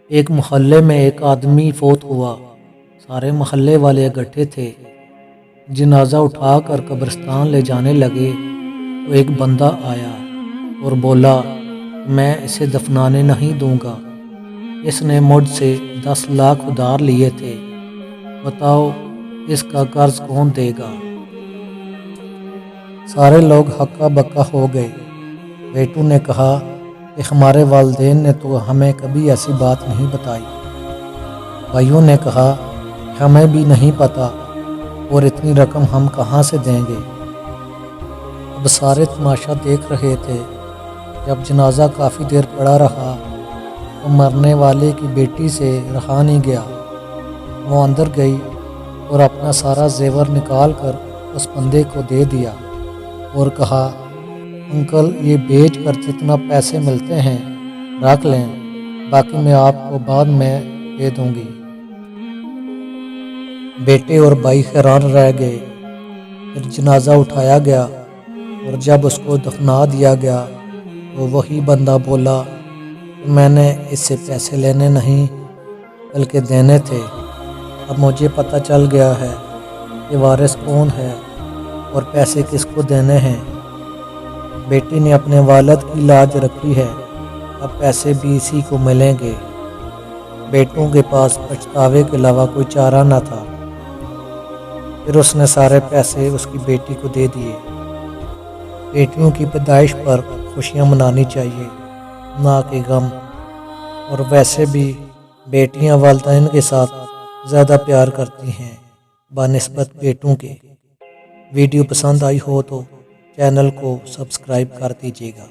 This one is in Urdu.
ایک محلے میں ایک آدمی فوت ہوا۔ سارے محلے والے اکٹھے تھے۔ جنازہ اٹھا کر قبرستان لے جانے لگے تو ایک بندہ آیا اور بولا، میں اسے دفنانے نہیں دوں گا، اس نے مجھ سے 10 لاکھ ادھار لیے تھے، بتاؤ اس کا قرض کون دے گا؟ سارے لوگ ہکا بکا ہو گئے۔ بیٹوں نے کہا کہ ہمارے والدین نے تو ہمیں کبھی ایسی بات نہیں بتائی۔ بھائیوں نے کہا ہمیں بھی نہیں پتہ، اور اتنی رقم ہم کہاں سے دیں گے؟ اب سارے تماشا دیکھ رہے تھے۔ جب جنازہ کافی دیر پڑا رہا تو مرنے والے کی بیٹی سے رہا نہیں گیا۔ وہ اندر گئی اور اپنا سارا زیور نکال کر اس بندے کو دے دیا اور کہا، انکل یہ بیچ کر جتنا پیسے ملتے ہیں رکھ لیں، باقی میں آپ کو بعد میں دے دوں گی۔ بیٹے اور بھائی حیران رہ گئے۔ پھر جنازہ اٹھایا گیا اور جب اس کو دفنا دیا گیا تو وہی بندہ بولا کہ میں نے اس سے پیسے لینے نہیں بلکہ دینے تھے۔ اب مجھے پتہ چل گیا ہے کہ وارث کون ہے اور پیسے کس کو دینے ہیں۔ بیٹی نے اپنے والد کی لاج رکھی ہے، اب پیسے بھی اسی کو ملیں گے۔ بیٹوں کے پاس پچھتاوے کے علاوہ کوئی چارہ نہ تھا۔ پھر اس نے سارے پیسے اس کی بیٹی کو دے دیے۔ بیٹیوں کی پیدائش پر خوشیاں منانی چاہیے، نہ کہ غم، اور ویسے بھی بیٹیاں والدین کے ساتھ زیادہ پیار کرتی ہیں بنسبت بیٹوں کے۔ ویڈیو پسند آئی ہو تو چینل کو سبسکرائب کر دیجیے گا۔